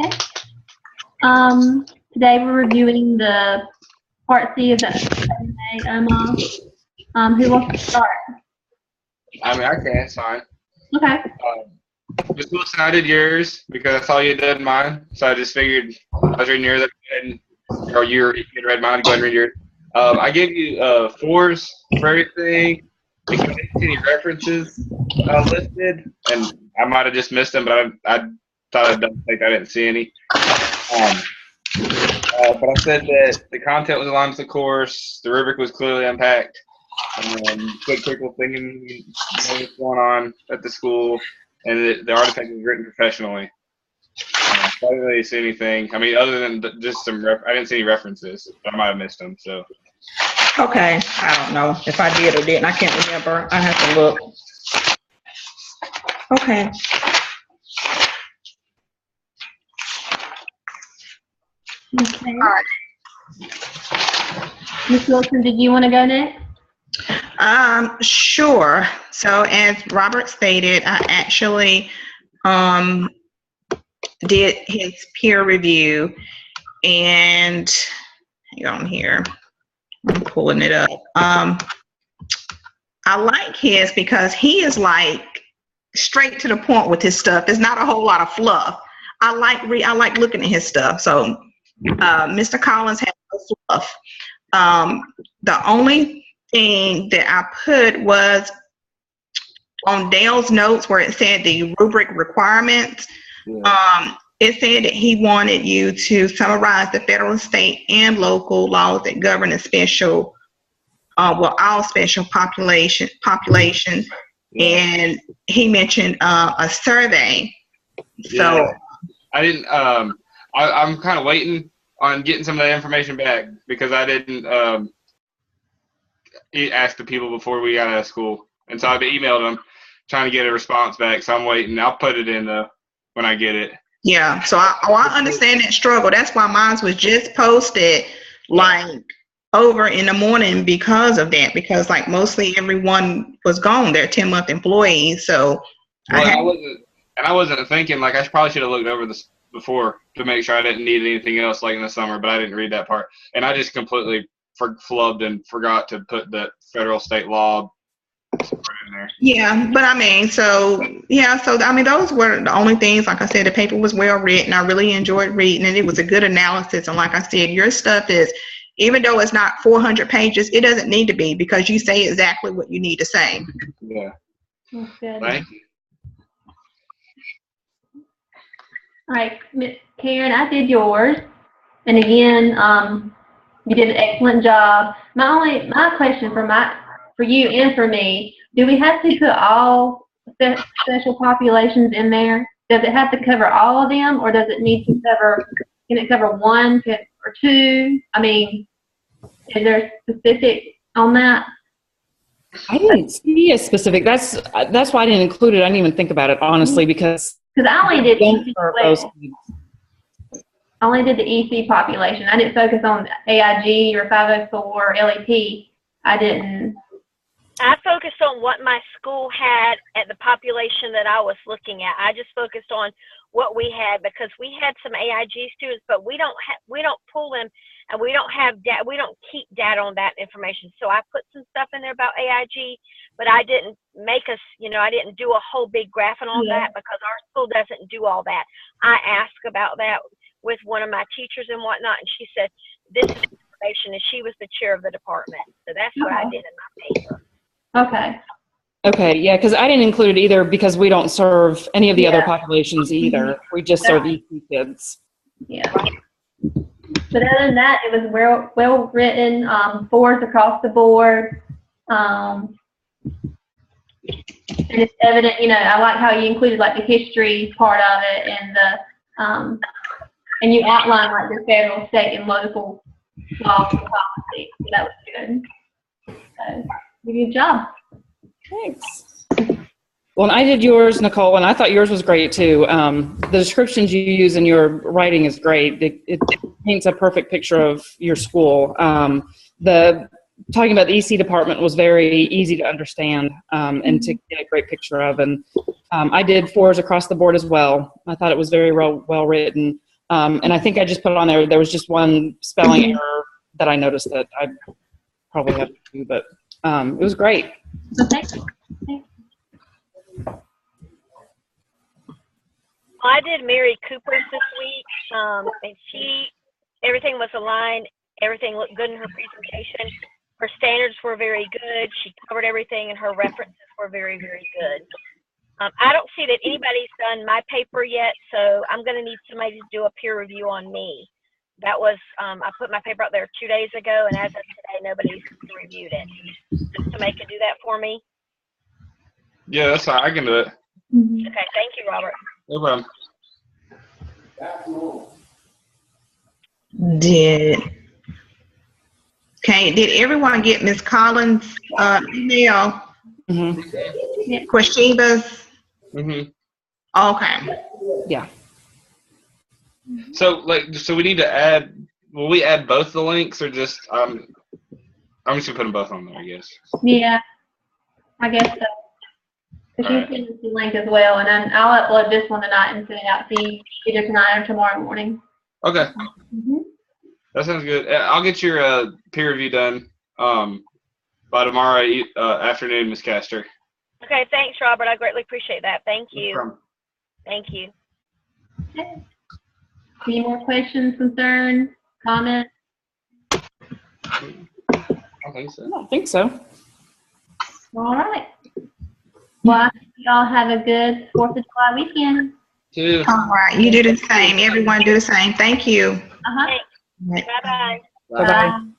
Okay. Today we're reviewing the Part C of the OMA. Who wants to start? I mean, I can. It's fine. Okay. Just Wilson, I did yours because I saw you did mine, so I just figured I was reading yours, or you read mine. Go ahead and read yours. I gave you 4s for everything. If you didn't see any references listed, and I might have just missed them, but I thought I'd double check. I didn't see any. But I said that the content was aligned with the course, the rubric was clearly unpacked, good critical thinking, you know what's going on at the school, and the artifact was written professionally. I didn't really see anything. I mean, other than just some I didn't see any references. I might have missed them. So. Okay, I don't know if I did or didn't. I can't remember. I have to look. Okay. Okay. All right. Ms. Wilson, did you want to go next? Sure. So as Robert stated, I actually did his peer review, and hang on here. I'm pulling it up. I like his because he is like straight to the point with his stuff. It's not a whole lot of fluff. I like looking at his stuff. So Mr. Collins had no fluff. The only thing that I put was on Dale's notes where it said the rubric requirements. Yeah. It said that he wanted you to summarize the federal, state, and local laws that govern a special, all special population. And he mentioned a survey. So yeah. I didn't. I'm kind of waiting on getting some of that information back because I didn't ask the people before we got out of school, and so I've emailed them trying to get a response back. So I'm waiting. I'll put it in when I get it. Yeah, so I understand that struggle. That's why mine was just posted like over in the morning because of that. Because like mostly everyone was gone. They're 10-month employees. So I wasn't thinking like I probably should have looked over this before to make sure I didn't need anything else like in the summer. But I didn't read that part, and I just completely flubbed and forgot to put that federal state law. Yeah, but I mean, so those were the only things. Like I said, the paper was well written. I really enjoyed reading it. It was a good analysis. And like I said, your stuff is, even though it's not 400 pages, it doesn't need to be because you say exactly what you need to say. Yeah. That's good. Thank you. All right, Karen, I did yours. And again, you did an excellent job. My question for you and for me, do we have to put all special populations in there? Does it have to cover all of them, or does it need to can it cover 1 or 2? I mean, is there specific on that? I didn't see a specific. That's why I didn't include it. I didn't even think about it, honestly, because I only did the EC population. I didn't focus on AIG or 504 or LEP. I focused on what my school had at the population that I was looking at. I just focused on what we had because we had some AIG students, but we don't pull them, and we don't have we don't keep data on that information. So I put some stuff in there about AIG, but I didn't I didn't do a whole big graph and all that because our school doesn't do all that. I asked about that with one of my teachers and whatnot, and she said this is information, and she was the chair of the department. So that's what I did in my paper. Okay, yeah, because I didn't include it either because we don't serve any of the other populations either. We just serve EC kids. Yeah. But other than that, it was well written, 4s across the board. And it's evident, I like how you included like the history part of it and and you outlined like the federal, state, and local laws and policy. So that was good. So, good job. Thanks. Well, I did yours, Nicole, and I thought yours was great too. The descriptions you use in your writing is great. It paints a perfect picture of your school. The talking about the EC department was very easy to understand and to get a great picture of. And I did 4s across the board as well. I thought it was very well written. And I think I just put it on there. Was just one spelling error that I noticed that I probably have to do, but it was great. Okay. I did Mary Cooper's this week, and everything was aligned. Everything looked good in her presentation. Her standards were very good. She covered everything, and her references were very, very good. I don't see that anybody's done my paper yet, so I'm going to need somebody to do a peer review on me. That was, I put my paper out there 2 days ago, and as of today, nobody's reviewed it. Does somebody can do that for me? Yeah, that's fine. I can do it. Okay, thank you, Robert. No problem. Did everyone get Ms. Collins' email? Queshiba's? Okay. Yeah. So we need to add. Will we add both the links or just? I'm just gonna put them both on there, I guess. Yeah, I guess so. Because you send us the link as well, and then I'll upload this one tonight and send it out to you either tonight or tomorrow morning. Okay. That sounds good. I'll get your peer review done by tomorrow afternoon, Ms. Castor. Okay, thanks, Robert. I greatly appreciate that. Thank you. No problem. Thank you. Okay. Any more questions, concerns, comments? I don't think so. I don't think so. All right. Well, I hope y'all have a good 4th of July weekend. Too. All right. You do the same. Everyone do the same. Thank you. Uh-huh. Thanks. Bye-bye. Bye-bye.